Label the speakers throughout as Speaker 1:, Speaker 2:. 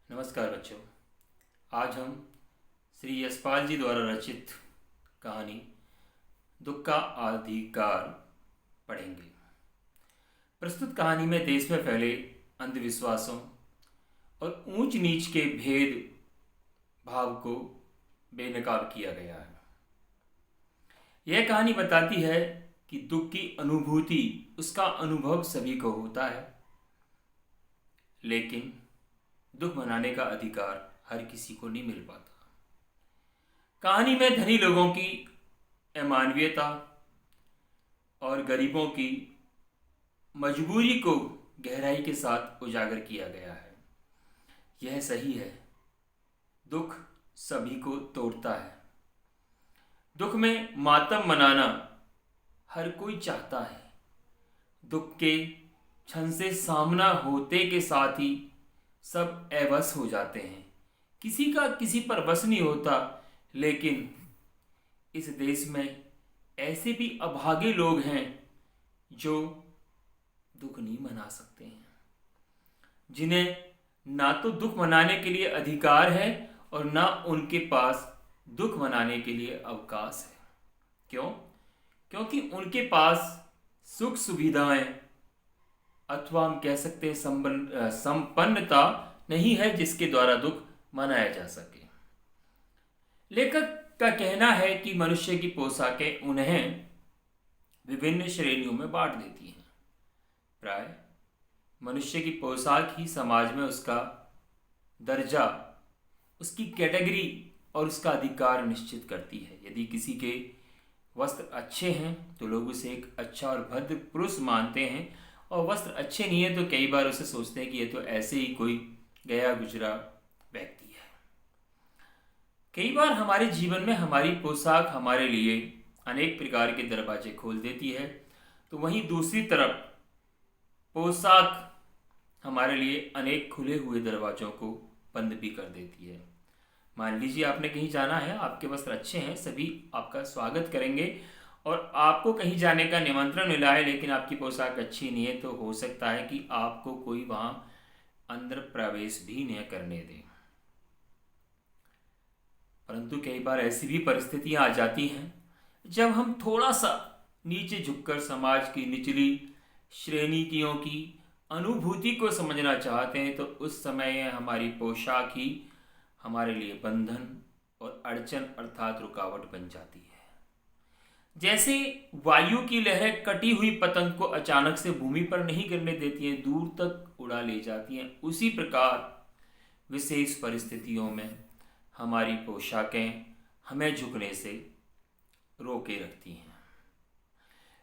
Speaker 1: नमस्कार बच्चों। आज हम श्री यशपाल जी द्वारा रचित कहानी दुख का अधिकार पढ़ेंगे। प्रस्तुत कहानी में देश में फैले अंधविश्वासों और ऊंच नीच के भेद भाव को बेनकाब किया गया है। यह कहानी बताती है कि दुख की अनुभूति, उसका अनुभव सभी को होता है, लेकिन दुख मनाने का अधिकार हर किसी को नहीं मिल पाता। कहानी में धनी लोगों की अमानवीयता और गरीबों की मजबूरी को गहराई के साथ उजागर किया गया है। यह सही है, दुख सभी को तोड़ता है। दुख में मातम मनाना हर कोई चाहता है। दुख के क्षण से सामना होते के साथ ही सब अवश हो जाते हैं। किसी का किसी पर वश नहीं होता, लेकिन इस देश में ऐसे भी अभागे लोग हैं जो दुख नहीं मना सकते हैं, जिन्हें ना तो दुख मनाने के लिए अधिकार है और ना उनके पास दुख मनाने के लिए अवकाश है। क्यों? क्योंकि उनके पास सुख सुविधाएं अथवा हम कह सकते हैं संपन्नता नहीं है जिसके द्वारा दुख मनाया जा सके। लेखक का कहना है कि मनुष्य की पोशाकें उन्हें विभिन्न श्रेणियों में बांट देती हैं। प्राय मनुष्य की पोशाक ही समाज में उसका दर्जा, उसकी कैटेगरी और उसका अधिकार निश्चित करती है। यदि किसी के वस्त्र अच्छे हैं तो लोग उसे एक अच्छा और भद्र पुरुष मानते हैं, और वस्त्र अच्छे नहीं है तो कई बार उसे सोचते हैं कि ये तो ऐसे ही कोई गया गुजरा व्यक्ति है। कई बार हमारे जीवन में हमारी पोशाक हमारे लिए अनेक प्रकार के दरवाजे खोल देती है, तो वहीं दूसरी तरफ पोशाक हमारे लिए अनेक खुले हुए दरवाजों को बंद भी कर देती है। मान लीजिए आपने कहीं जाना है, आपके वस्त्र अच्छे हैं, सभी आपका स्वागत करेंगे और आपको कहीं जाने का निमंत्रण मिला है, लेकिन आपकी पोशाक अच्छी नहीं है, तो हो सकता है कि आपको कोई वहां अंदर प्रवेश भी न करने दे। परंतु कई बार ऐसी भी परिस्थितियां आ जाती हैं जब हम थोड़ा सा नीचे झुककर समाज की निचली श्रेणियों की अनुभूति को समझना चाहते हैं, तो उस समय हमारी पोशाक ही हमारे लिए बंधन और अड़चन अर्थात रुकावट बन जाती है। जैसे वायु की लहरें कटी हुई पतंग को अचानक से भूमि पर नहीं गिरने देती हैं, दूर तक उड़ा ले जाती हैं, उसी प्रकार विशेष परिस्थितियों में हमारी पोशाकें हमें झुकने से रोके रखती हैं।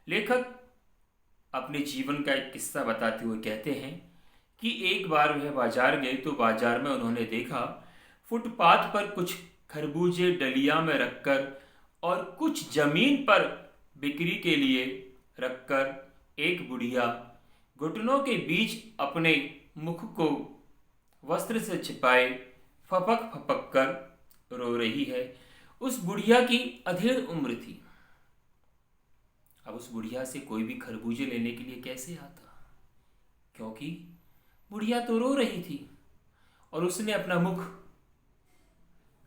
Speaker 1: लेखक अपने जीवन का एक किस्सा बताते हुए कहते हैं कि एक बार वह बाजार गए तो बाजार में उन्होंने देखा फुटपाथ पर कुछ खरबूजे डलिया में रखकर और कुछ जमीन पर बिक्री के लिए रखकर एक बुढ़िया घुटनों के बीच अपने मुख को वस्त्र से छिपाए फपक फपक कर रो रही है। उस बुढ़िया की अधेड़ उम्र थी। अब उस बुढ़िया से कोई भी खरबूजे लेने के लिए कैसे आता, क्योंकि बुढ़िया तो रो रही थी और उसने अपना मुख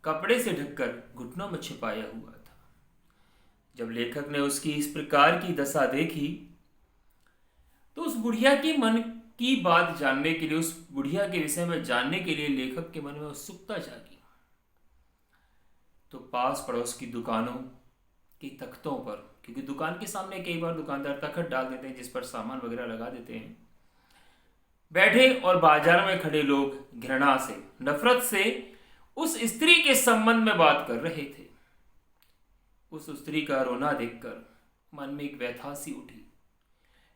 Speaker 1: कपड़े से ढककर घुटनों में छिपाया हुआ था। जब लेखक ने उसकी इस प्रकार की दशा देखी तो उस बुढ़िया के मन की बात जानने के लिए, उस बुढ़िया के विषय में जानने के लिए लेखक के मन में उत्सुकता जागी। तो पास पड़ोस की दुकानों के तख्तों पर, क्योंकि दुकान के सामने कई बार दुकानदार तख्त डाल देते हैं जिस पर सामान वगैरह लगा देते हैं, बैठे और बाजार में खड़े लोग घृणा से, नफरत से उस स्त्री के संबंध में बात कर रहे थे। उस स्त्री का रोना देखकर मन में एक व्यथा सी उठी।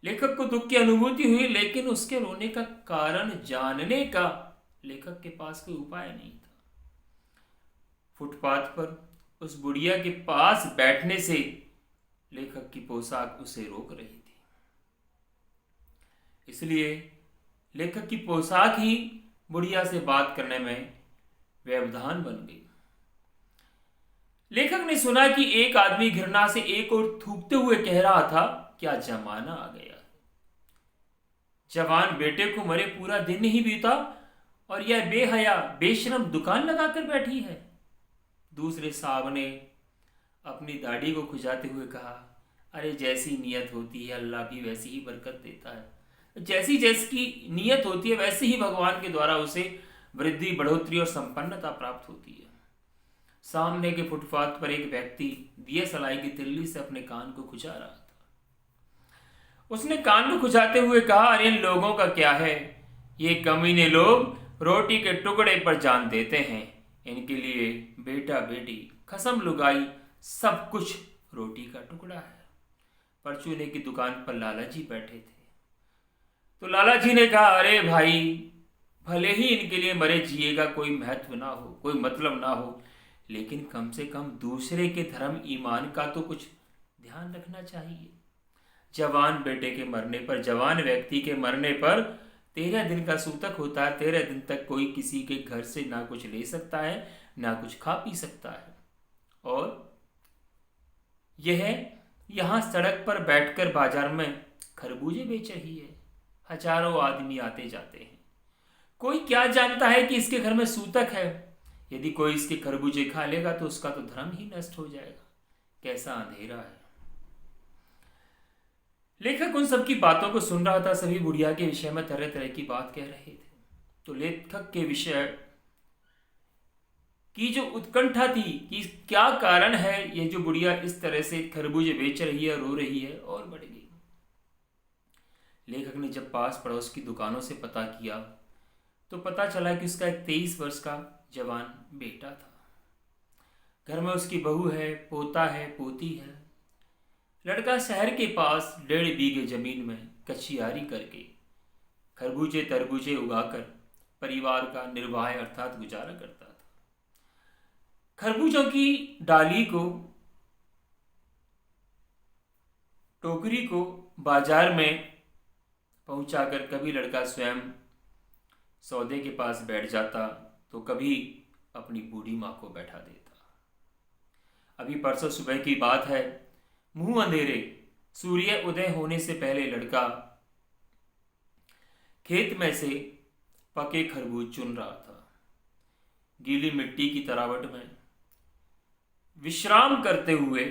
Speaker 1: लेखक को दुख की अनुभूति हुई, लेकिन उसके रोने का कारण जानने का लेखक के पास कोई उपाय नहीं था। फुटपाथ पर उस बुढ़िया के पास बैठने से लेखक की पोशाक उसे रोक रही थी, इसलिए लेखक की पोशाक ही बुढ़िया से बात करने में व्यवधान बन गई। लेखक ने सुना कि एक आदमी घृणा से एक और थूकते हुए कह रहा था, क्या जमाना आ गया। जवान बेटे को मरे पूरा दिन नहीं बीता और यह बेहया बेशरम दुकान लगाकर बैठी है। दूसरे साहब ने अपनी दाढ़ी को खुजाते हुए कहा, अरे जैसी नीयत होती है अल्लाह भी वैसी ही बरकत देता है। जैसी जैसी नीयत होती है वैसे ही भगवान के द्वारा उसे वृद्धि, बढ़ोतरी और संपन्नता प्राप्त होती है। सामने के फुटपाथ पर एक व्यक्ति दिए सलाई की तिल्ली से अपने कान को खुजा रहा था। उसने कान को खुजाते हुए कहा, अरे इन लोगों का क्या है, ये कमीने लोग रोटी के टुकड़े पर जान देते हैं। इनके लिए बेटा बेटी कसम लुगाई सब कुछ रोटी का टुकड़ा है। परचूने की दुकान पर लाला जी बैठे थे। तो लाला जी ने कहा, अरे भाई, भले ही इनके लिए मरे जिए का कोई महत्व ना हो, कोई मतलब ना हो, लेकिन कम से कम दूसरे के धर्म ईमान का तो कुछ ध्यान रखना चाहिए। जवान बेटे के मरने पर, जवान व्यक्ति के मरने पर 13 दिन का सूतक होता है। 13 दिन तक कोई किसी के घर से ना कुछ ले सकता है, ना कुछ खा पी सकता है। और यह यहाँ सड़क पर बैठकर बाजार में खरबूजे बेच रही है। हजारों आदमी आते जाते हैं। कोई क्या जानता है कि इसके घर में सूतक है। यदि कोई इसके खरबूजे खा लेगा तो उसका तो धर्म ही नष्ट हो जाएगा। कैसा अंधेरा है। लेखक उन सबकी बातों को सुन रहा था। सभी बुढ़िया के विषय में तरह तरह की बात कह रहे थे। तो लेखक के विषय की जो उत्कंठा थी कि क्या कारण है ये जो बुढ़िया इस तरह से खरबूजे बेच रही है, रो रही है, और बढ़ गई। लेखक ने जब पास पड़ोस की दुकानों से पता किया तो पता चला कि उसका एक 23 वर्ष का जवान बेटा था। घर में उसकी बहू है, पोता है, पोती है। लड़का शहर के पास 1.5 बीघे जमीन में कचियारी करके खरबूजे तरबूजे उगाकर परिवार का निर्वाह अर्थात गुजारा करता था। खरबूजों की डाली को, टोकरी को बाजार में पहुंचाकर कभी लड़का स्वयं सौदे के पास बैठ जाता तो कभी अपनी बूढ़ी माँ को बैठा देता। अभी परसों सुबह की बात है। मुंह अंधेरे सूर्य उदय होने से पहले लड़का खेत में से पके खरबूज चुन रहा था। गीली मिट्टी की तरावट में विश्राम करते हुए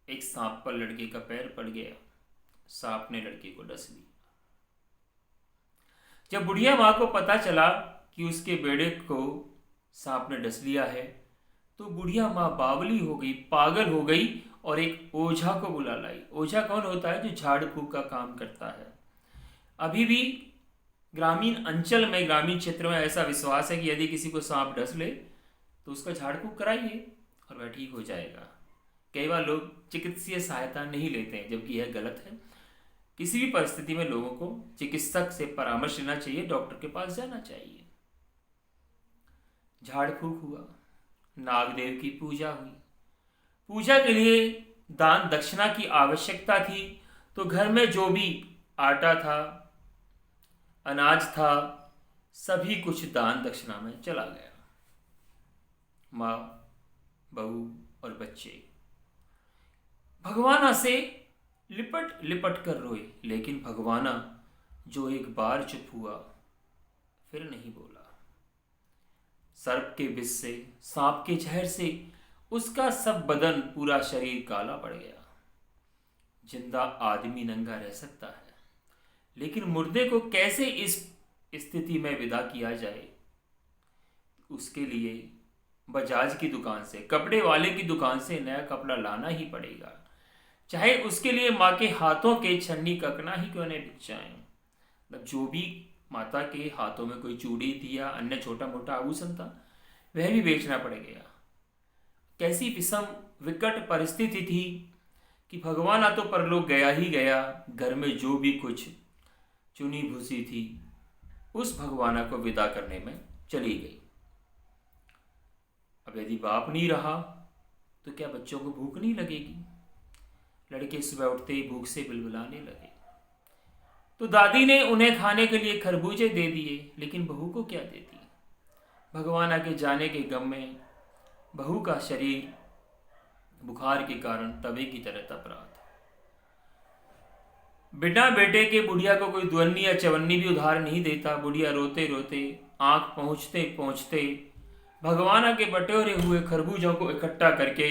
Speaker 1: एक सांप पर लड़के का पैर पड़ गया। सांप ने लड़के को डस लिया। जब बुढ़िया माँ को पता चला कि उसके बेटे को सांप ने डस लिया है तो बुढ़िया माँ बावली हो गई, पागल हो गई और एक ओझा को बुला लाई। ओझा कौन होता है? जो झाड़ फूक का काम करता है। अभी भी ग्रामीण अंचल में, ग्रामीण क्षेत्र में ऐसा विश्वास है कि यदि किसी को सांप डस ले तो उसका झाड़ फूक कराइए और वह ठीक हो जाएगा। कई बार लोग चिकित्सीय सहायता नहीं लेते हैं, जबकि यह गलत है। किसी भी परिस्थिति में लोगों को चिकित्सक से परामर्श लेना चाहिए, डॉक्टर के पास जाना चाहिए। झाड़ फूक हुआ, नागदेव की पूजा हुई। पूजा के लिए दान दक्षिणा की आवश्यकता थी, तो घर में जो भी आटा था, अनाज था, सभी कुछ दान दक्षिणा में चला गया। माँ, बहू और बच्चे भगवाना से लिपट लिपट कर रोए, लेकिन भगवाना जो एक बार चुप हुआ फिर नहीं बोला। सर्प के विष से, सांप के जहर से उसका सब बदन, पूरा शरीर काला पड़ गया। जिंदा आदमी नंगा रह सकता है, लेकिन मुर्दे को कैसे इस स्थिति में विदा किया जाए? उसके लिए बजाज की दुकान से, कपड़े वाले की दुकान से नया कपड़ा लाना ही पड़ेगा, चाहे उसके लिए माँ के हाथों के छन्नी ककना ही क्यों नहीं बिक जाए। मतलब जो भी माता के हाथों में कोई चूड़ी थी या अन्य छोटा मोटा आभूषण था, वह भी बेचना पड़ गया। कैसी विषम विकट परिस्थिति थी कि भगवान तो परलोक गया ही गया, घर में जो भी कुछ चुनी भूसी थी उस भगवाना को विदा करने में चली गई। अब यदि बाप नहीं रहा तो क्या बच्चों को भूख नहीं लगेगी? लड़के सुबह उठते ही भूख से बिलबिलाने लगे। तो दादी ने उन्हें खाने के लिए खरबूजे दे दिए, लेकिन बहू को क्या देती? भगवाना के जाने के गम में बहू का शरीर बुखार के कारण तवे की तरह तप रहा था। बिना बेटे के बुढ़िया को कोई दुअन्नी या चवन्नी भी उधार नहीं देता। बुढ़िया रोते रोते आंख पहुंचते पहुंचते भगवाना के बटोरे हुए खरबूजों को इकट्ठा करके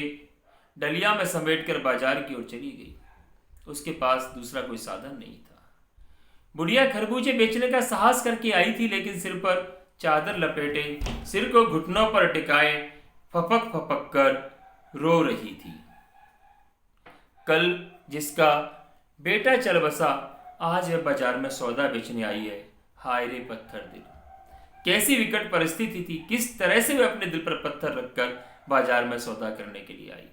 Speaker 1: डलिया में समेटकर बाजार की ओर चली गई। उसके पास दूसरा कोई साधन नहीं था। बुढ़िया खरबूजे बेचने का साहस करके आई थी, लेकिन सिर पर चादर लपेटे, सिर को घुटनों पर टिकाए फपक फपक कर रो रही थी। कल जिसका बेटा चल बसा, आज वह बाजार में सौदा बेचने आई है। हाय रे पत्थर दिल, कैसी विकट परिस्थिति थी। किस तरह से वह अपने दिल पर पत्थर रखकर बाजार में सौदा करने के लिए आई थी।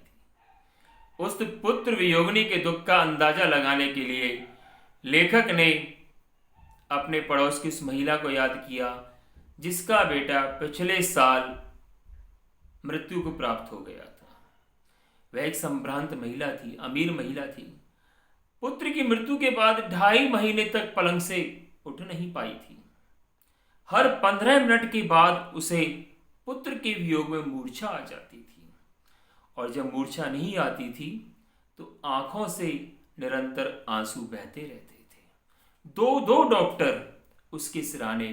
Speaker 1: उस पुत्र वियोगिनी के दुख का अंदाजा लगाने के लिए लेखक ने अपने पड़ोस की उस महिला को याद किया जिसका बेटा पिछले साल मृत्यु को प्राप्त हो गया था। वह एक संभ्रांत महिला थी, अमीर महिला थी। पुत्र की मृत्यु के बाद 2.5 महीने तक पलंग से उठ नहीं पाई थी। हर 15 मिनट के बाद उसे पुत्र के वियोग में मूर्छा आ जाती थी, और जब मूर्छा नहीं आती थी तो आंखों से निरंतर आंसू बहते रहते थे। दो डॉक्टर उसके सिराने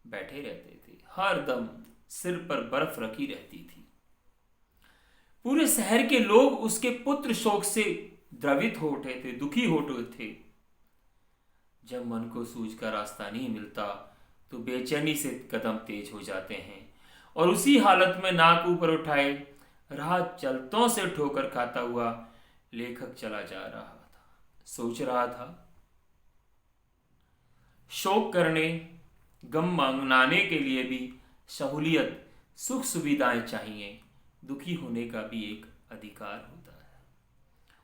Speaker 1: बैठे रहते थे, हर दम सिर पर बर्फ रखी रहती थी। पूरे शहर के लोग उसके पुत्र शोक से द्रवित हो उठे थे, दुखी हो उठे थे। जब मन को सूझ का रास्ता नहीं मिलता तो बेचैनी से कदम तेज हो जाते हैं, और उसी हालत में नाक ऊपर उठाए राह चलतों से ठोकर खाता हुआ लेखक चला जा रहा था। सोच रहा था, शोक करने, गम मनाने के लिए भी सहूलियत, सुख सुविधाएं चाहिए। दुखी होने का भी एक अधिकार होता है,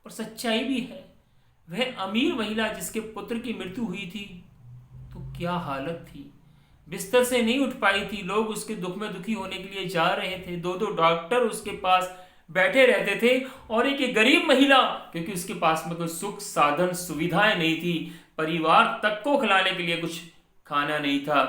Speaker 1: और सच्चाई भी है। वह अमीर महिला जिसके पुत्र की मृत्यु हुई थी, तो क्या हालत थी। बिस्तर से नहीं उठ पाई थी। लोग उसके दुख में दुखी होने के लिए जा रहे थे। 2 डॉक्टर उसके पास बैठे रहते थे, और एक गरीब महिला, क्योंकि उसके पास में कोई सुख साधन सुविधाएं नहीं थी, परिवार तक को खिलाने के लिए कुछ खाना नहीं था,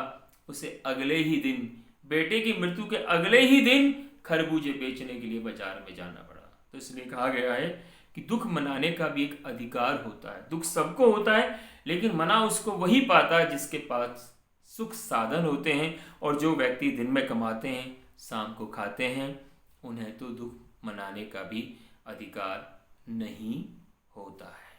Speaker 1: उसे अगले ही दिन, बेटे की मृत्यु के अगले ही दिन खरबूजे बेचने के लिए बाजार में जाना पड़ा। तो इसलिए कहा गया है कि दुख मनाने का भी एक अधिकार होता है। दुख सबको होता है, लेकिन मना उसको वही पाता है जिसके पास सुख साधन होते हैं। और जो व्यक्ति दिन में कमाते हैं, शाम को खाते हैं, उन्हें तो दुख मनाने का भी अधिकार नहीं होता है।